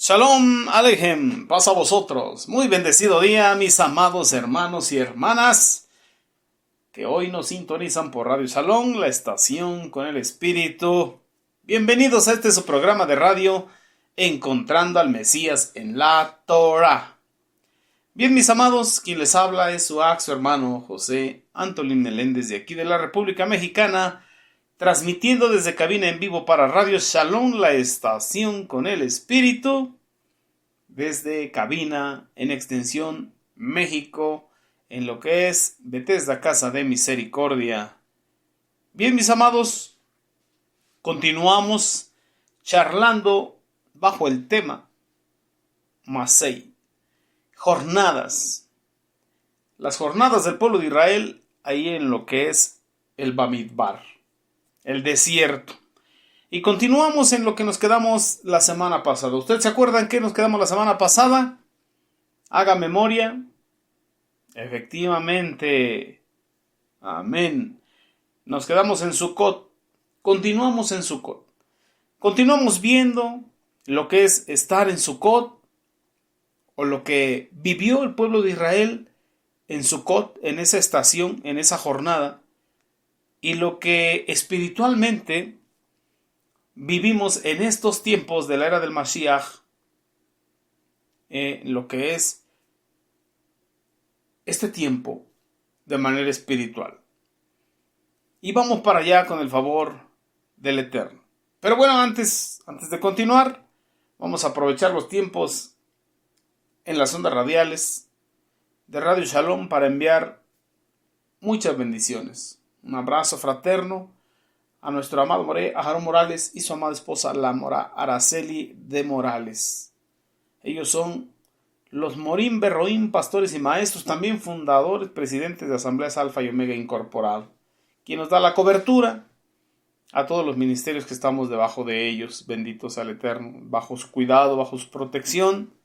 Shalom Alejem, paz a vosotros. Muy bendecido día, mis amados hermanos y hermanas que hoy nos sintonizan por Radio Shalom, la estación con el Espíritu. Bienvenidos a su programa de radio, Encontrando al Mesías en la Torah. Bien, mis amados, quien les habla es su hermano José Antolín Meléndez de aquí de la República Mexicana, transmitiendo desde cabina en vivo para Radio Shalom, la estación con el Espíritu, desde cabina en extensión México, en lo que es Bethesda Casa de Misericordia. Bien, mis amados, continuamos charlando bajo el tema Masei, jornadas. Las jornadas del pueblo de Israel ahí en lo que es el Bamidbar, el desierto. Y continuamos en lo que nos quedamos la semana pasada. ¿Ustedes se acuerdan que nos quedamos la semana pasada? Haga memoria. Efectivamente. Amén. Nos quedamos en Sucot. Continuamos en Sucot. Continuamos viendo lo que es estar en Sucot, o lo que vivió el pueblo de Israel en Sucot, en esa estación, en esa jornada, y lo que espiritualmente vivimos en estos tiempos de la era del Mashiach, lo que es este tiempo de manera espiritual. Y vamos para allá con el favor del Eterno. Pero bueno, antes de continuar, vamos a aprovechar los tiempos en las ondas radiales de Radio Shalom para enviar muchas bendiciones. Un abrazo fraterno a nuestro amado Moré, Aarón Morales, y su amada esposa, la Mora Araceli de Morales. Ellos son los Morim Berroim, pastores y maestros, también fundadores, presidentes de Asambleas Alfa y Omega Incorporado, quien nos da la cobertura a todos los ministerios que estamos debajo de ellos. Benditos al Eterno, bajo su cuidado, bajo su protección.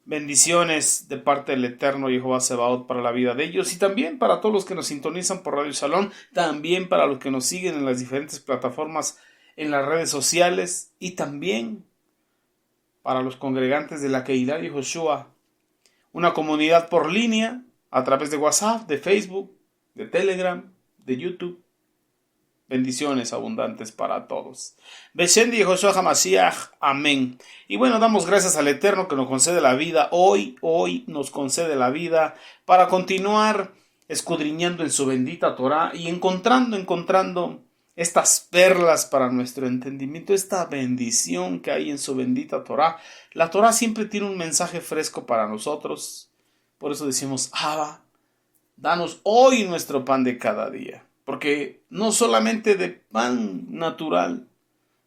Bendiciones de parte del Eterno Jehová Sebaot para la vida de ellos y también para todos los que nos sintonizan por Radio Shalom, también para los que nos siguen en las diferentes plataformas en las redes sociales y también para los congregantes de la Keilah Yehoshua, una comunidad por línea a través de WhatsApp, de Facebook, de Telegram, de YouTube. Bendiciones abundantes para todos. Beshem de Yehoshua HaMashiach. Amén. Y bueno, damos gracias al Eterno que nos concede la vida. Hoy nos concede la vida para continuar escudriñando en su bendita Torah y encontrando estas perlas para nuestro entendimiento, esta bendición que hay en su bendita Torah. La Torah siempre tiene un mensaje fresco para nosotros. Por eso decimos, Abba, danos hoy nuestro pan de cada día. Porque no solamente de pan natural,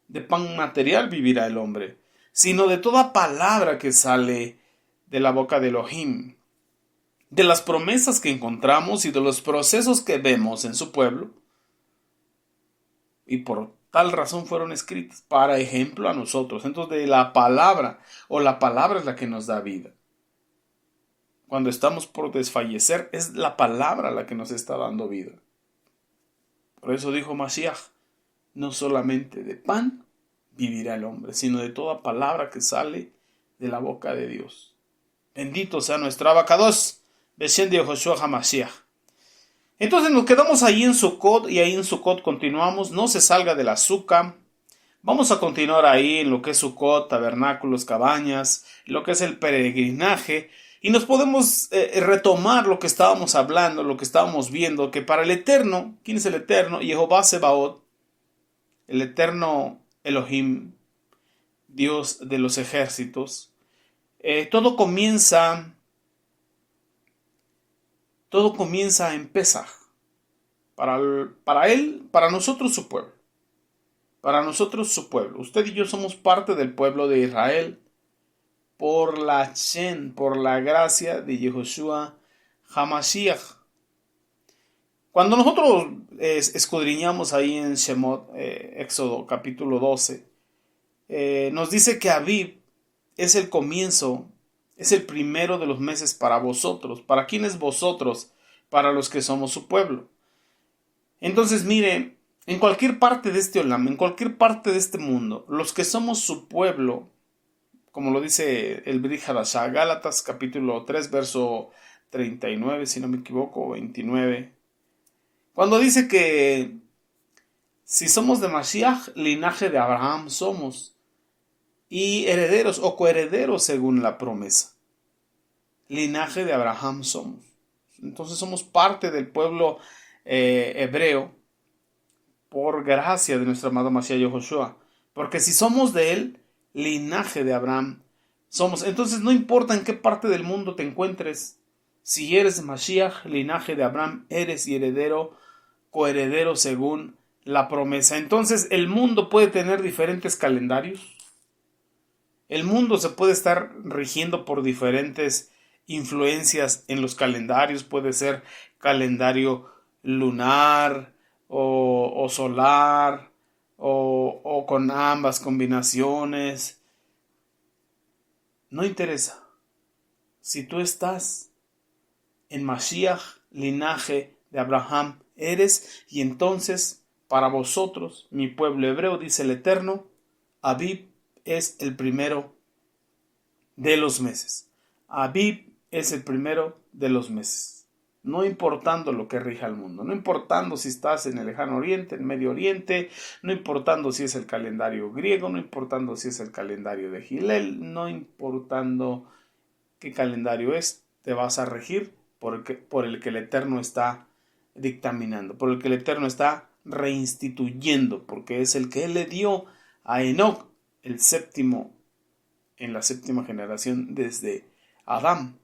de pan material vivirá el hombre, sino de toda palabra que sale de la boca de Elohim, de las promesas que encontramos y de los procesos que vemos en su pueblo. Y por tal razón fueron escritas, para ejemplo a nosotros. Entonces de la palabra, o la palabra es la que nos da vida. Cuando estamos por desfallecer, es la palabra la que nos está dando vida. Por eso dijo Mashiach, no solamente de pan vivirá el hombre, sino de toda palabra que sale de la boca de Dios. Bendito sea nuestro Abacados, Beshem de Yehoshua HaMashiach. Entonces nos quedamos ahí en Sucot, y ahí en Sucot continuamos, no se salga del azúcar. Vamos a continuar ahí en lo que es Sucot, tabernáculos, cabañas, lo que es el peregrinaje. Y nos podemos retomar lo que estábamos hablando, lo que estábamos viendo, que para el Eterno, ¿quién es el Eterno? Jehová Sebaot, el Eterno Elohim, Dios de los ejércitos. Todo comienza en Pesaj. Para él, para nosotros su pueblo. Para nosotros su pueblo. Usted y yo somos parte del pueblo de Israel. Por la gracia de Yehoshua HaMashiach. Cuando nosotros escudriñamos ahí en Shemot, Éxodo capítulo 12, nos dice que Aviv es el comienzo, es el primero de los meses para vosotros. ¿Para quiénes vosotros? Para los que somos su pueblo. Entonces mire, en cualquier parte de este olam, en cualquier parte de este mundo, los que somos su pueblo, como lo dice el Brit Hadashah, Gálatas capítulo 3, verso 39, si no me equivoco, 29, cuando dice que si somos de Mashiach, linaje de Abraham somos, y herederos o coherederos según la promesa. Linaje de Abraham somos. Entonces somos parte del pueblo hebreo por gracia de nuestro amado Mashiach Yahushua. Porque si somos de él, linaje de Abraham somos. Entonces no importa en qué parte del mundo te encuentres, si eres de Mashiach, linaje de Abraham, eres y heredero, coheredero según la promesa. Entonces el mundo puede tener diferentes calendarios. El mundo se puede estar rigiendo por diferentes influencias en los calendarios. Puede ser calendario lunar o solar o con ambas combinaciones. No interesa. Si tú estás en Mashiach, linaje de Abraham eres, y entonces para vosotros, mi pueblo hebreo, dice el Eterno, Abib es el primero de los meses. Abib es el primero de los meses. No importando lo que rija el mundo, no importando si estás en el lejano oriente, en Medio Oriente, no importando si es el calendario griego, no importando si es el calendario de Gilel, no importando qué calendario es, te vas a regir por el que el Eterno está dictaminando, por el que el Eterno está reinstituyendo, porque es el que él le dio a Enoc, el séptimo, en la séptima generación desde Adán.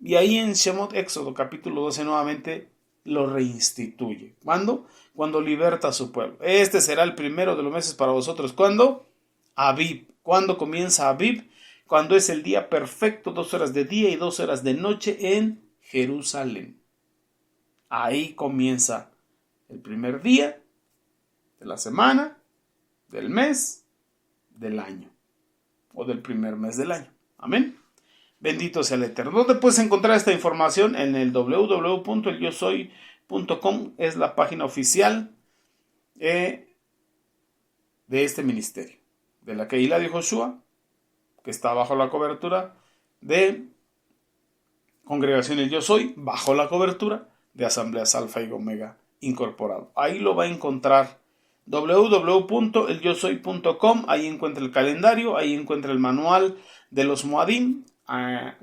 Y ahí en Shemot, Éxodo capítulo 12 nuevamente lo reinstituye. ¿Cuándo? Cuando liberta a su pueblo. Este será el primero de los meses para vosotros. ¿Cuándo? Abib. ¿Cuándo comienza Abib? Cuando es el día perfecto, 2 horas de día y 2 horas de noche en Jerusalén. Ahí comienza el primer día de la semana, del mes, del año, o del primer mes del año. Amén. Bendito sea el Eterno. ¿Dónde puedes encontrar esta información? En el www.elyosoy.com, es la página oficial de este ministerio, de la Keilah de Joshua, que está bajo la cobertura de Congregación El Yo Soy, bajo la cobertura de Asambleas Alfa y Omega Incorporado. Ahí lo va a encontrar. www.elyosoy.com, ahí encuentra el calendario, ahí encuentra el manual de los Moadim,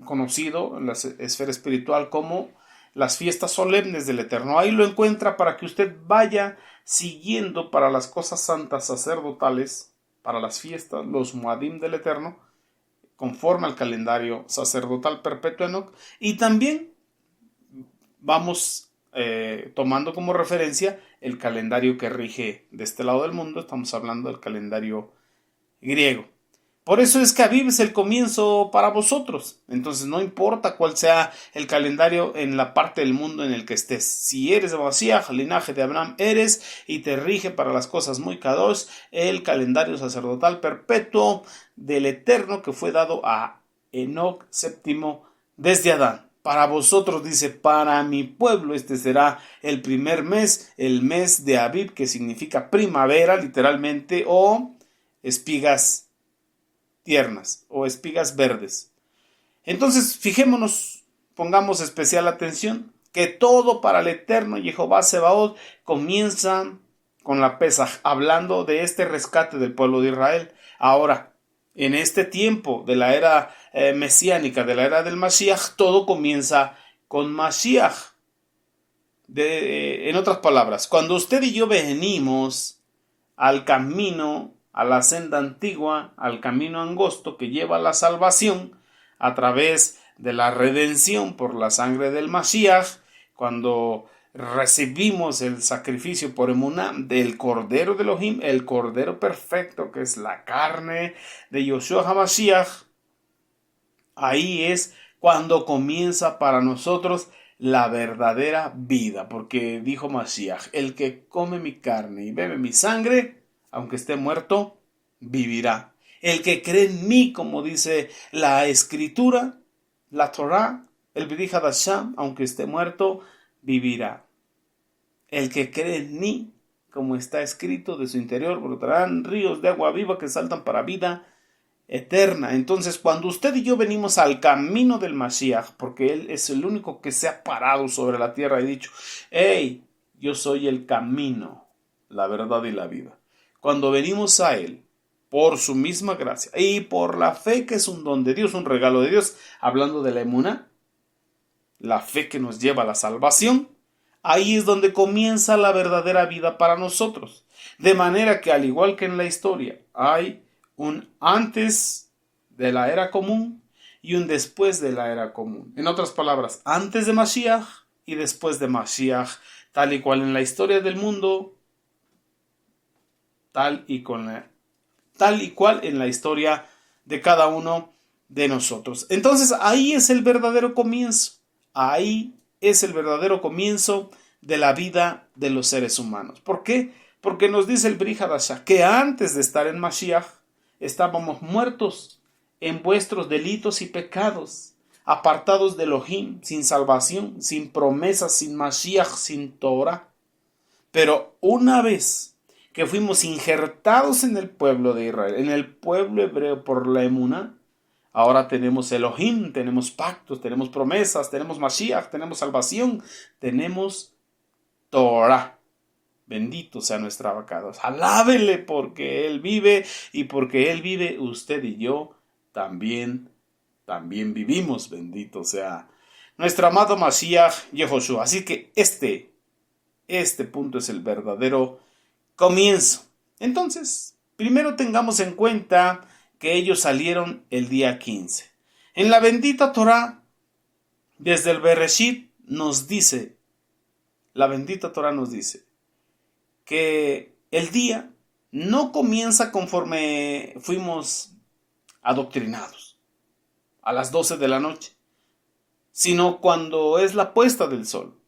conocido en la esfera espiritual como las fiestas solemnes del Eterno. Ahí lo encuentra para que usted vaya siguiendo para las cosas santas sacerdotales, para las fiestas, los Moadim del Eterno, conforme al calendario sacerdotal perpetuo Enoc, y también vamos tomando como referencia el calendario que rige de este lado del mundo. Estamos hablando del calendario griego. Por eso es que Abib es el comienzo para vosotros. Entonces no importa cuál sea el calendario en la parte del mundo en el que estés. Si eres de Mashiach, linaje de Abraham eres, y te rige para las cosas muy kadosh, el calendario sacerdotal perpetuo del Eterno que fue dado a Enoc séptimo desde Adán. Para vosotros, dice, para mi pueblo este será el primer mes, el mes de Abib, que significa primavera literalmente, o espigas tiernas o espigas verdes. Entonces, fijémonos, pongamos especial atención, que todo para el Eterno Jehová Sebaot comienza con la Pesaj, hablando de este rescate del pueblo de Israel. Ahora, en este tiempo de la era mesiánica, de la era del Mashiach, todo comienza con Mashiach. En otras palabras, cuando usted y yo venimos al camino, a la senda antigua, al camino angosto que lleva a la salvación a través de la redención por la sangre del Mashiach, cuando recibimos el sacrificio por emuná del Cordero de Elohim, el Cordero perfecto que es la carne de Yoshua HaMashiach, ahí es cuando comienza para nosotros la verdadera vida, porque dijo Mashiach, el que come mi carne y bebe mi sangre, aunque esté muerto, vivirá. El que cree en mí, como dice la Escritura, la Torah, el Brit Hadashah, aunque esté muerto, vivirá. El que cree en mí, como está escrito, de su interior brotarán ríos de agua viva que saltan para vida eterna. Entonces, cuando usted y yo venimos al camino del Mashiach, porque Él es el único que se ha parado sobre la tierra y dicho, hey, yo soy el camino, la verdad y la vida. Cuando venimos a Él, por su misma gracia y por la fe que es un don de Dios, un regalo de Dios, hablando de la emuná, la fe que nos lleva a la salvación, ahí es donde comienza la verdadera vida para nosotros. De manera que, al igual que en la historia, hay un antes de la era común y un después de la era común. En otras palabras, antes de Mashiach y después de Mashiach, tal y cual en la historia del mundo, tal y cual en la historia de cada uno de nosotros. Entonces, ahí es el verdadero comienzo. Ahí es el verdadero comienzo de la vida de los seres humanos. ¿Por qué? Porque nos dice el Brit Hadashah que antes de estar en Mashiach estábamos muertos en vuestros delitos y pecados, apartados de Elohim, sin salvación, sin promesas, sin Mashiach, sin Torah. Pero una vez que fuimos injertados en el pueblo de Israel, en el pueblo hebreo por la emuná, ahora tenemos Elohim, tenemos pactos, tenemos promesas, tenemos Mashiach, tenemos salvación, tenemos Torah. Bendito sea nuestro abacados. Alábele porque Él vive y porque Él vive, usted y yo también vivimos. Bendito sea nuestro amado Mashiach Yehoshua. Así que este punto es el verdadero comienzo. Entonces, primero tengamos en cuenta que ellos salieron el día 15. En la bendita Torah, desde el Bereshit, la bendita Torah nos dice que el día no comienza conforme fuimos adoctrinados, a las 12 de la noche, sino cuando es la puesta del sol.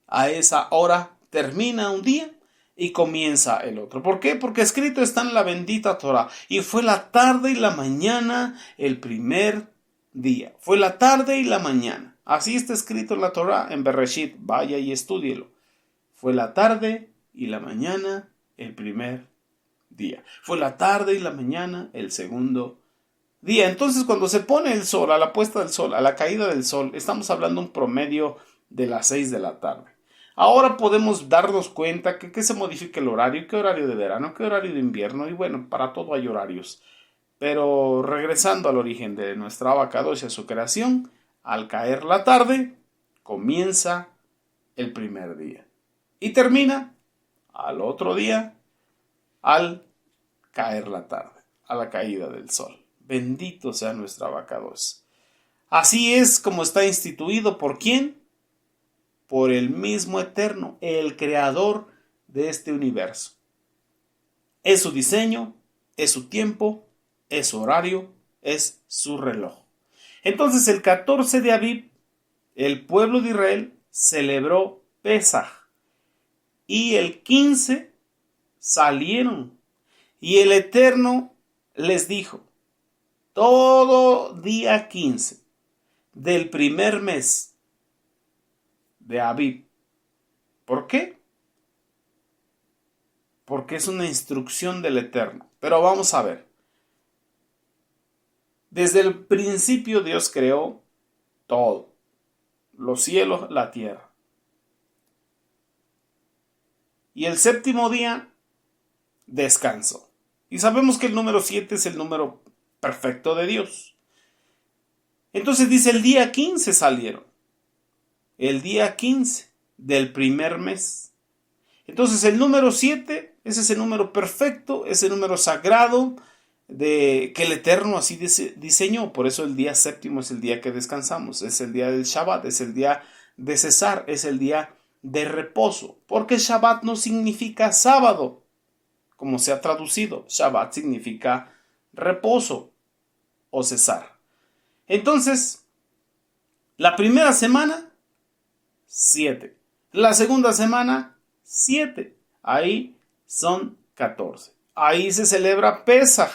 A esa hora termina un día y comienza el otro. ¿Por qué? Porque escrito está en la bendita Torah. Y fue la tarde y la mañana el primer día. Fue la tarde y la mañana. Así está escrito en la Torah en Bereshit. Vaya y estúdielo. Fue la tarde y la mañana el primer día. Fue la tarde y la mañana el segundo día. Entonces, cuando se pone el sol, a la puesta del sol, a la caída del sol, estamos hablando un promedio de las 6 de la tarde. Ahora podemos darnos cuenta que se modifica el horario, qué horario de verano, qué horario de invierno, y bueno, para todo hay horarios. Pero regresando al origen de nuestra abacados y a su creación, al caer la tarde, comienza el primer día. Y termina al otro día, al caer la tarde, a la caída del sol. Bendito sea nuestra abacados. Así es como está instituido. ¿Por quién? Por el mismo Eterno, el creador de este universo. Es su diseño, es su tiempo, es su horario, es su reloj. Entonces, el 14 de Abib, el pueblo de Israel celebró Pesaj. Y el 15 salieron. Y el Eterno les dijo, todo día 15 del primer mes de Abib. ¿Por qué? Porque es una instrucción del Eterno. Pero vamos a ver. Desde el principio Dios creó todo. Los cielos, la tierra. Y el séptimo día descansó. Y sabemos que el número 7 es el número perfecto de Dios. Entonces dice, el día 15 salieron. El día 15 del primer mes. Entonces el número 7 es ese número perfecto, ese número sagrado que el Eterno así diseñó. Por eso el día séptimo es el día que descansamos, es el día del Shabbat, es el día de cesar, es el día de reposo. Porque Shabbat no significa sábado, como se ha traducido. Shabbat significa reposo o cesar. Entonces, la primera semana 7. La segunda semana, 7. Ahí son 14. Ahí se celebra Pesaj.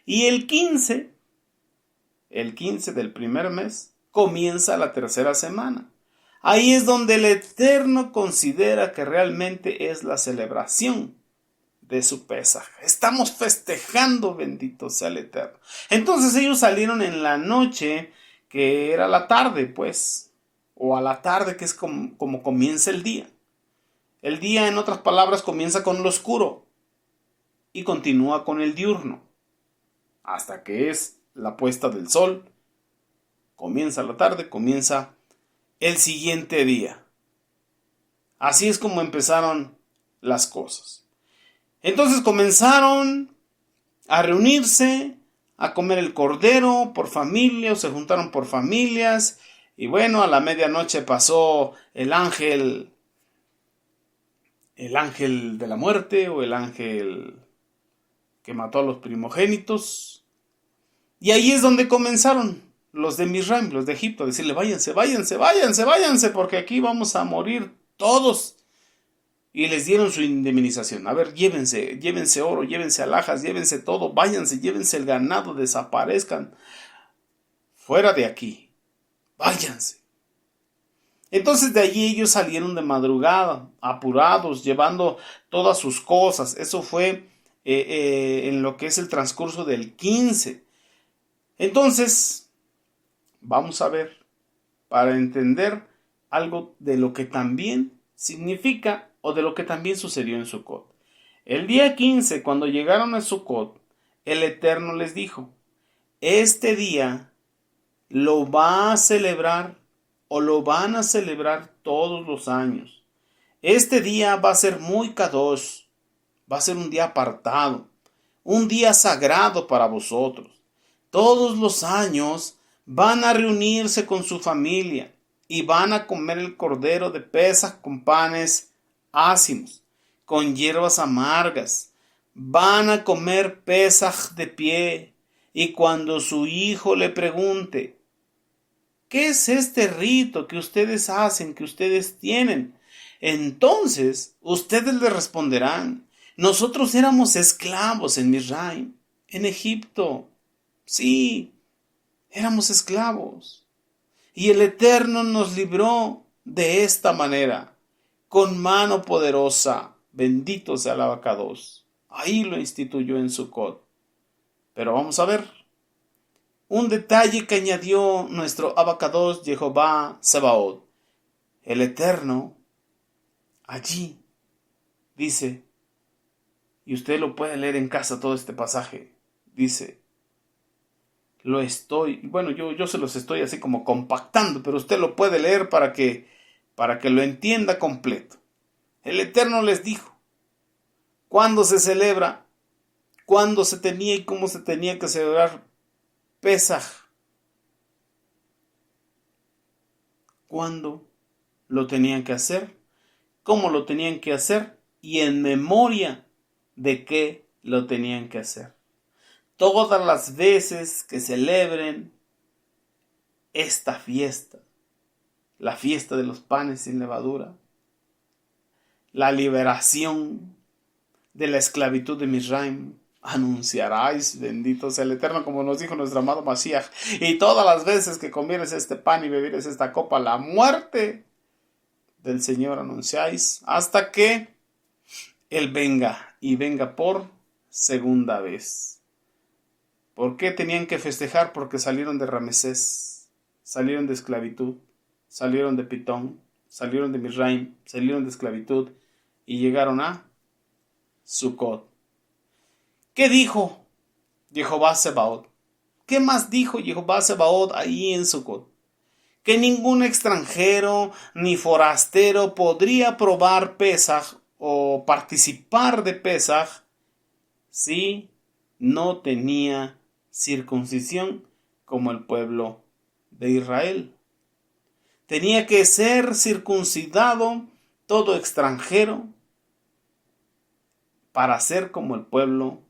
Y el 15 del primer mes, comienza la tercera semana. Ahí es donde el Eterno considera que realmente es la celebración de su Pesaj. Estamos festejando, bendito sea el Eterno. Entonces ellos salieron en la noche, que era la tarde, pues, o a la tarde, que es como comienza el día. El día, en otras palabras, comienza con lo oscuro y continúa con el diurno, hasta que es la puesta del sol. Comienza la tarde, comienza el siguiente día. Así es como empezaron las cosas. Entonces comenzaron a reunirse, a comer el cordero por familia, o se juntaron por familias. Y bueno, a la medianoche pasó el ángel de la muerte, o el ángel que mató a los primogénitos. Y ahí es donde comenzaron los de Misraim, los de Egipto, a decirle: váyanse, váyanse, váyanse, váyanse, porque aquí vamos a morir todos. Y les dieron su indemnización. A ver, llévense oro, llévense alhajas, llévense todo, váyanse, llévense el ganado, desaparezcan fuera de aquí, váyanse. Entonces de allí ellos salieron de madrugada, apurados, llevando todas sus cosas. Eso fue en lo que es el transcurso del 15. Entonces, vamos a ver, para entender algo de lo que también significa, o de lo que también sucedió en Sucot. El día 15, cuando llegaron a Sucot, el Eterno les dijo: este día lo va a celebrar, o lo van a celebrar todos los años. Este día va a ser muy kadosh, va a ser un día apartado, un día sagrado para vosotros. Todos los años van a reunirse con su familia y van a comer el cordero de Pesaj con panes ácimos, con hierbas amargas. Van a comer Pesaj de pie, y cuando su hijo le pregunte: ¿qué es este rito que ustedes hacen, que ustedes tienen?, entonces ustedes le responderán: nosotros éramos esclavos en Misraim, en Egipto. Sí, éramos esclavos. Y el Eterno nos libró de esta manera, con mano poderosa. Bendito sea el Abacados. Ahí lo instituyó en Sucot. Pero vamos a ver un detalle que añadió nuestro Abacados Jehová Sebaot. El Eterno allí dice, y usted lo puede leer en casa todo este pasaje, dice: yo se los estoy así como compactando, pero usted lo puede leer para que lo entienda completo. El Eterno les dijo cuándo se celebra, cuándo se tenía y cómo se tenía que celebrar Pesaj, cuándo lo tenían que hacer, cómo lo tenían que hacer y en memoria de qué lo tenían que hacer. Todas las veces que celebren esta fiesta, la fiesta de los panes sin levadura, la liberación de la esclavitud de Misraim, anunciaráis, bendito sea el Eterno, como nos dijo nuestro amado Mashiach, y todas las veces que comieres este pan y bebieres esta copa, la muerte del Señor anunciáis, hasta que Él venga, y venga por segunda vez. ¿Por qué tenían que festejar? Porque salieron de Ramesés, salieron de esclavitud, salieron de Pitón, salieron de Misraim, salieron de esclavitud y llegaron a Sucot. ¿Qué dijo Jehová Sebaot? ¿Qué más dijo Jehová Sebaot ahí en Sucot? Que ningún extranjero ni forastero podría probar Pesaj o participar de Pesaj si no tenía circuncisión como el pueblo de Israel. Tenía que ser circuncidado todo extranjero para ser como el pueblo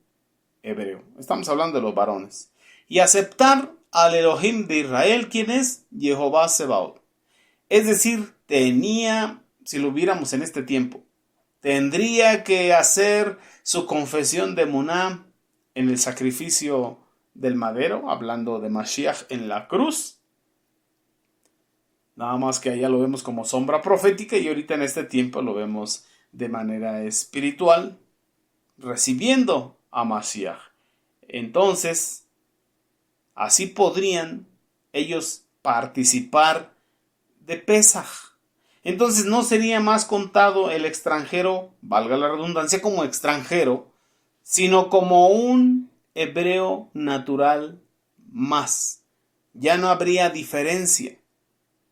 hebreo. Estamos hablando de los varones. Y aceptar al Elohim de Israel, ¿quién es? Jehová Sebaot. Es decir, si lo viéramos en este tiempo, tendría que hacer su confesión de Emuná en el sacrificio del madero, hablando de Mashiach en la cruz. Nada más que allá lo vemos como sombra profética y ahorita en este tiempo lo vemos de manera espiritual, recibiendo a Mashiach. Entonces, así podrían ellos participar de Pesaj. Entonces no sería más contado el extranjero, valga la redundancia, como extranjero, sino como un hebreo natural más. Ya no habría diferencia,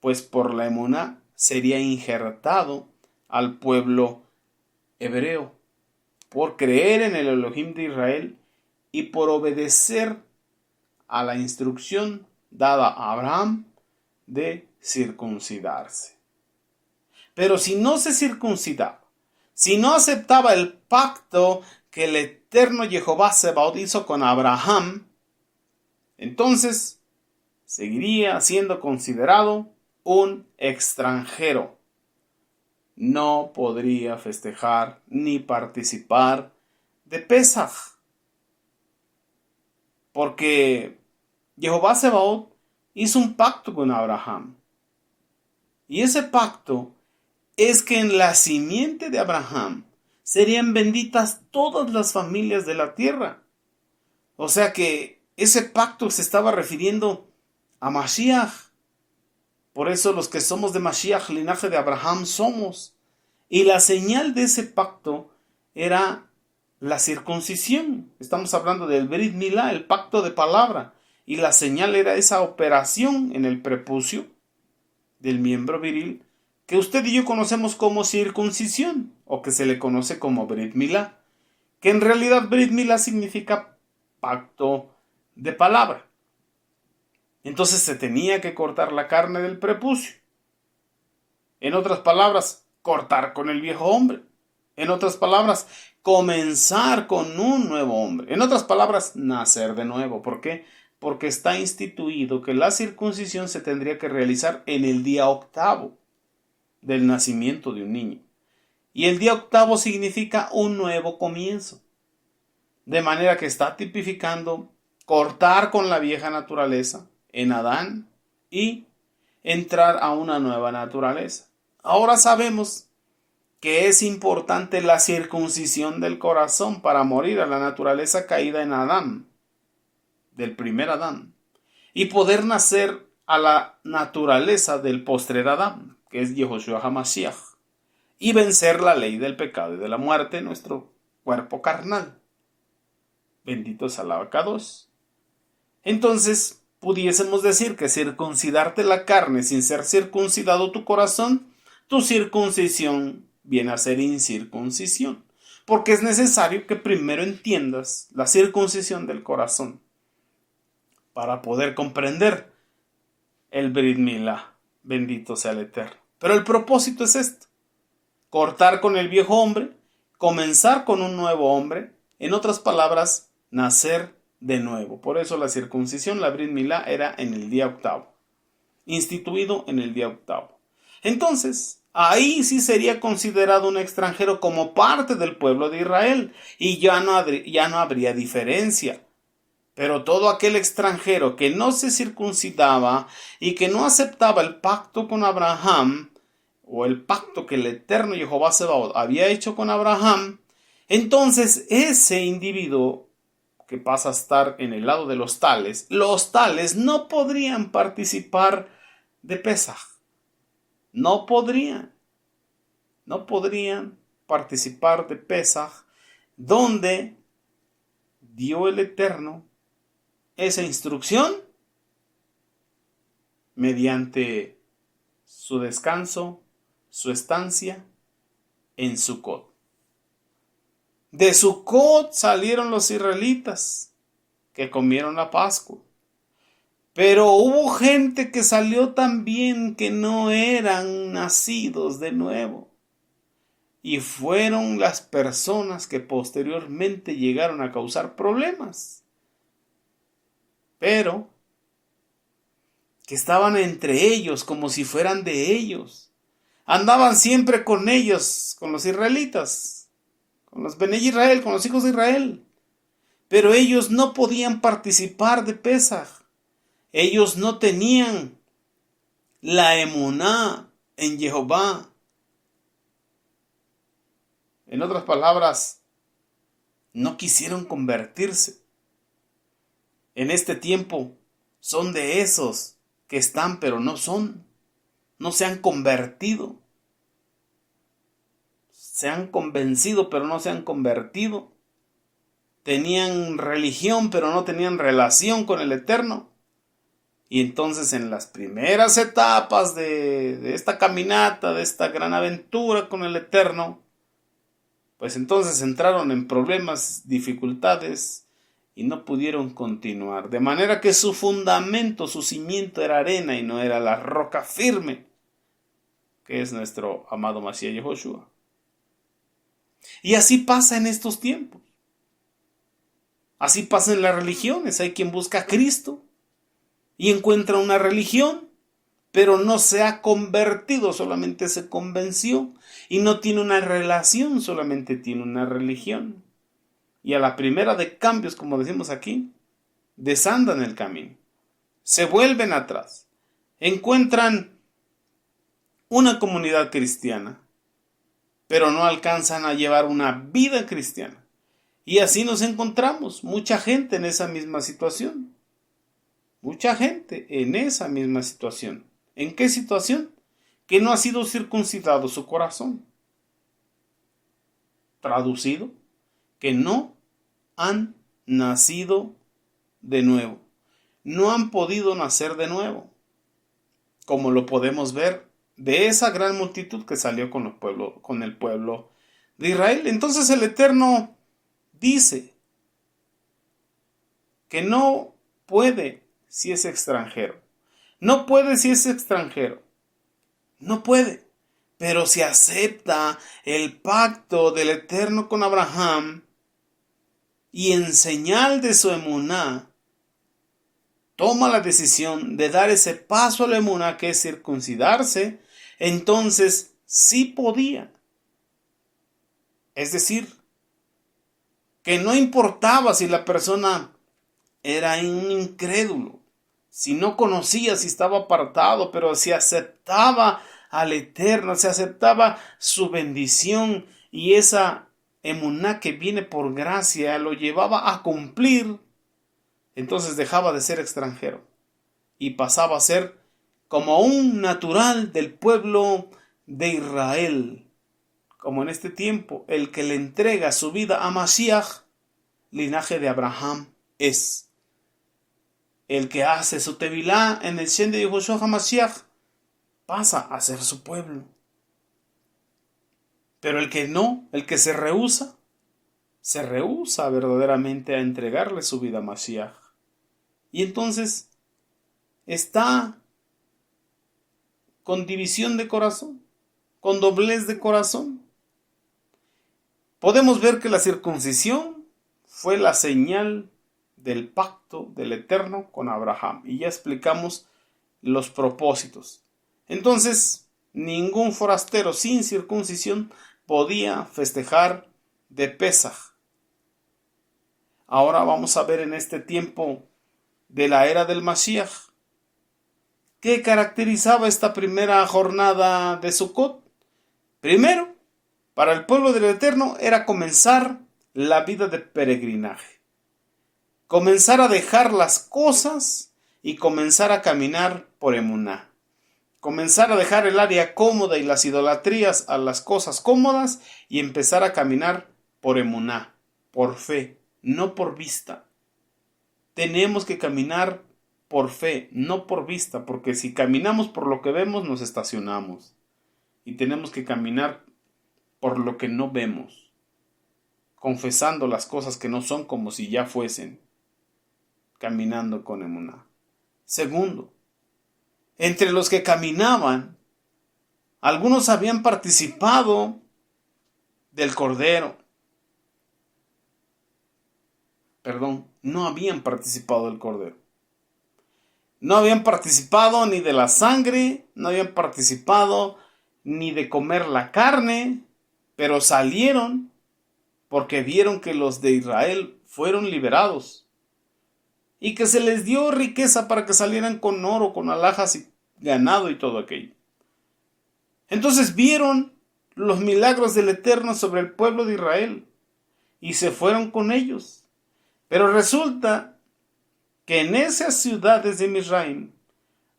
pues por la emuná sería injertado al pueblo hebreo, por creer en el Elohim de Israel y por obedecer a la instrucción dada a Abraham de circuncidarse. Pero si no se circuncidaba, si no aceptaba el pacto que el eterno Jehová Sebaot hizo con Abraham, entonces seguiría siendo considerado un extranjero. No podría festejar ni participar de Pesaj, porque Jehová Sebaot hizo un pacto con Abraham. Y ese pacto es que en la simiente de Abraham serían benditas todas las familias de la tierra. O sea que ese pacto se estaba refiriendo a Mashiach. Por eso los que somos de Mashiach, linaje de Abraham, somos. Y la señal de ese pacto era la circuncisión. Estamos hablando del Brit Milá, el pacto de palabra. Y la señal era esa operación en el prepucio del miembro viril que usted y yo conocemos como circuncisión, o que se le conoce como Brit Milá, que en realidad Brit Milá significa pacto de palabra. Entonces se tenía que cortar la carne del prepucio. En otras palabras, cortar con el viejo hombre. En otras palabras, comenzar con un nuevo hombre. En otras palabras, nacer de nuevo. ¿Por qué? Porque está instituido que la circuncisión se tendría que realizar en el día octavo del nacimiento de un niño. Y el día octavo significa un nuevo comienzo. De manera que está tipificando cortar con la vieja naturaleza en Adán y entrar a una nueva naturaleza. Ahora sabemos que es importante la circuncisión del corazón para morir a la naturaleza caída en Adán, del primer Adán, y poder nacer a la naturaleza del postrer Adán, que es Yehoshua HaMashiach, y vencer la ley del pecado y de la muerte en nuestro cuerpo carnal. Bendito es el Abacados. Entonces, pudiésemos decir que circuncidarte la carne sin ser circuncidado tu corazón, tu circuncisión viene a ser incircuncisión, porque es necesario que primero entiendas la circuncisión del corazón para poder comprender el Brit Milá. Bendito sea el Eterno. Pero el propósito es esto: cortar con el viejo hombre, comenzar con un nuevo hombre, en otras palabras, nacer de nuevo. Por eso la circuncisión, la Brit Milá, era en el día octavo, instituido en el día octavo. Entonces, ahí sí sería considerado un extranjero como parte del pueblo de Israel y ya no habría diferencia. Pero todo aquel extranjero que no se circuncidaba y que no aceptaba el pacto con Abraham, o el pacto que el eterno Jehová Sebaot había hecho con Abraham, entonces ese individuo que pasa a estar en el lado de los tales no podrían participar de Pesaj. No podrían participar de Pesaj, donde dio el Eterno esa instrucción mediante su descanso, su estancia en Sucot. De Sucot salieron los israelitas que comieron la Pascua. Pero hubo gente que salió también que no eran nacidos de nuevo. Y fueron las personas que posteriormente llegaron a causar problemas. Pero que estaban entre ellos como si fueran de ellos. Andaban siempre con ellos, con los israelitas, con los Bnei Israel, con los hijos de Israel. Pero ellos no podían participar de Pesaj. Ellos no tenían la emuná en Jehová. En otras palabras, no quisieron convertirse. En este tiempo son de esos que están pero no son, no se han convertido. Se han convencido pero no se han convertido. Tenían religión pero no tenían relación con el Eterno. Y entonces en las primeras etapas de esta caminata, de esta gran aventura con el Eterno, pues entonces entraron en problemas, dificultades y no pudieron continuar. De manera que su fundamento, su cimiento era arena y no era la roca firme, que es nuestro amado Mashiach Yehoshua. Y así pasa en estos tiempos. Así pasa en las religiones. Hay quien busca a Cristo y encuentra una religión, pero no se ha convertido, solamente se convenció. Y no tiene una relación, solamente tiene una religión. Y a la primera de cambios, como decimos aquí, desandan el camino. Se vuelven atrás. Encuentran una comunidad cristiana, pero no alcanzan a llevar una vida cristiana. Y así nos encontramos, mucha gente en esa misma situación. Mucha gente en esa misma situación. ¿En qué situación? Que no ha sido circuncidado su corazón. Traducido, que no han nacido de nuevo. No han podido nacer de nuevo. Como lo podemos ver de esa gran multitud que salió con el pueblo de Israel. Entonces el Eterno dice que no puede si es extranjero. No puede si es extranjero. No puede. Pero si acepta el pacto del Eterno con Abraham y en señal de su emuná toma la decisión de dar ese paso a la emuná, que es circuncidarse, entonces sí podía. Es decir, que no importaba si la persona era un incrédulo, si no conocía, si estaba apartado, pero si aceptaba al Eterno, si aceptaba su bendición y esa emuná que viene por gracia lo llevaba a cumplir, entonces dejaba de ser extranjero y pasaba a ser como un natural del pueblo de Israel. Como en este tiempo, el que le entrega su vida a Mashiach, linaje de Abraham, es. El que hace su tevilá en el Shen de Yehoshua HaMashiach pasa a ser su pueblo. Pero el que no, el que se rehúsa verdaderamente a entregarle su vida a Mashiach. Y entonces está con división de corazón, con doblez de corazón. Podemos ver que la circuncisión fue la señal del pacto del Eterno con Abraham. Y ya explicamos los propósitos. Entonces, ningún forastero sin circuncisión podía festejar de Pesaj. Ahora vamos a ver en este tiempo de la era del Mashiach ¿qué caracterizaba esta primera jornada de Sukkot? Primero, para el pueblo del Eterno era comenzar la vida de peregrinaje. Comenzar a dejar las cosas y comenzar a caminar por emuná. Comenzar a dejar el área cómoda y las idolatrías a las cosas cómodas y empezar a caminar por emuná, por fe, no por vista. Tenemos que caminar por fe, no por vista, porque si caminamos por lo que vemos nos estacionamos. Y tenemos que caminar por lo que no vemos, confesando las cosas que no son como si ya fuesen, caminando con emuná. Segundo, entre los que caminaban, algunos habían participado del Cordero. No habían participado del Cordero. No habían participado ni de la sangre, no habían participado ni de comer la carne, pero salieron porque vieron que los de Israel fueron liberados y que se les dio riqueza para que salieran con oro, con alhajas y ganado y todo aquello. Entonces vieron los milagros del Eterno sobre el pueblo de Israel y se fueron con ellos. Pero resulta que en esas ciudades de Misraim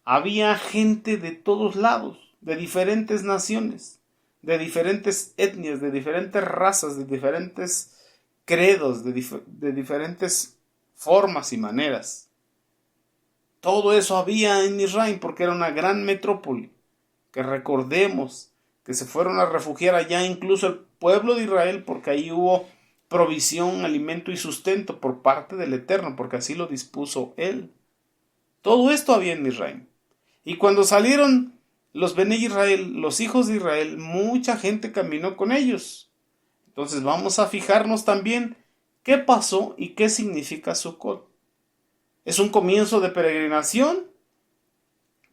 había gente de todos lados, de diferentes naciones, de diferentes etnias, de diferentes razas, de diferentes credos, de diferentes formas y maneras. Todo eso había en Misraim porque era una gran metrópoli, que recordemos que se fueron a refugiar allá incluso el pueblo de Israel porque ahí hubo provisión, alimento y sustento por parte del Eterno, porque así lo dispuso Él. Todo esto había en Misraim. Y cuando salieron los Bené Israel, los hijos de Israel, mucha gente caminó con ellos. Entonces vamos a fijarnos también qué pasó y qué significa Sukkot. Es un comienzo de peregrinación,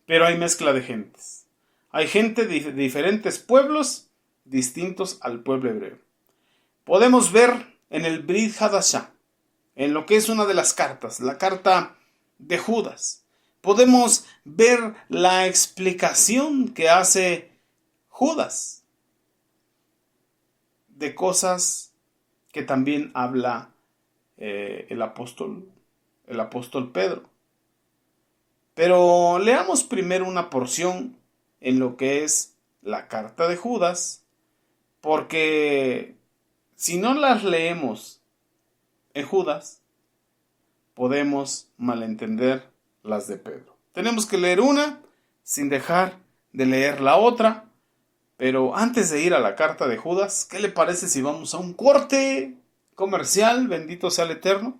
pero hay mezcla de gentes. Hay gente de diferentes pueblos distintos al pueblo hebreo. Podemos ver en el Brit Hadashah, en lo que es una de las cartas, la carta de Judas. Podemos ver la explicación que hace Judas de cosas que también habla el apóstol Pedro. Pero leamos primero una porción en lo que es la carta de Judas, porque si no las leemos en Judas, podemos malentender las de Pedro. Tenemos que leer una sin dejar de leer la otra. Pero antes de ir a la carta de Judas, ¿qué le parece si vamos a un corte comercial? Bendito sea el Eterno.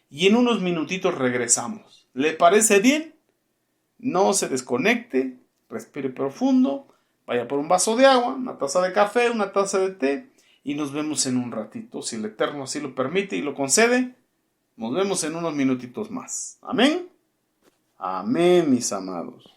Y en unos minutitos regresamos. ¿Le parece bien? No se desconecte, respire profundo, vaya por un vaso de agua, una taza de café, una taza de té y nos vemos en un ratito. Si el Eterno así lo permite y lo concede, nos vemos en unos minutitos más. Amén. Amén, mis amados.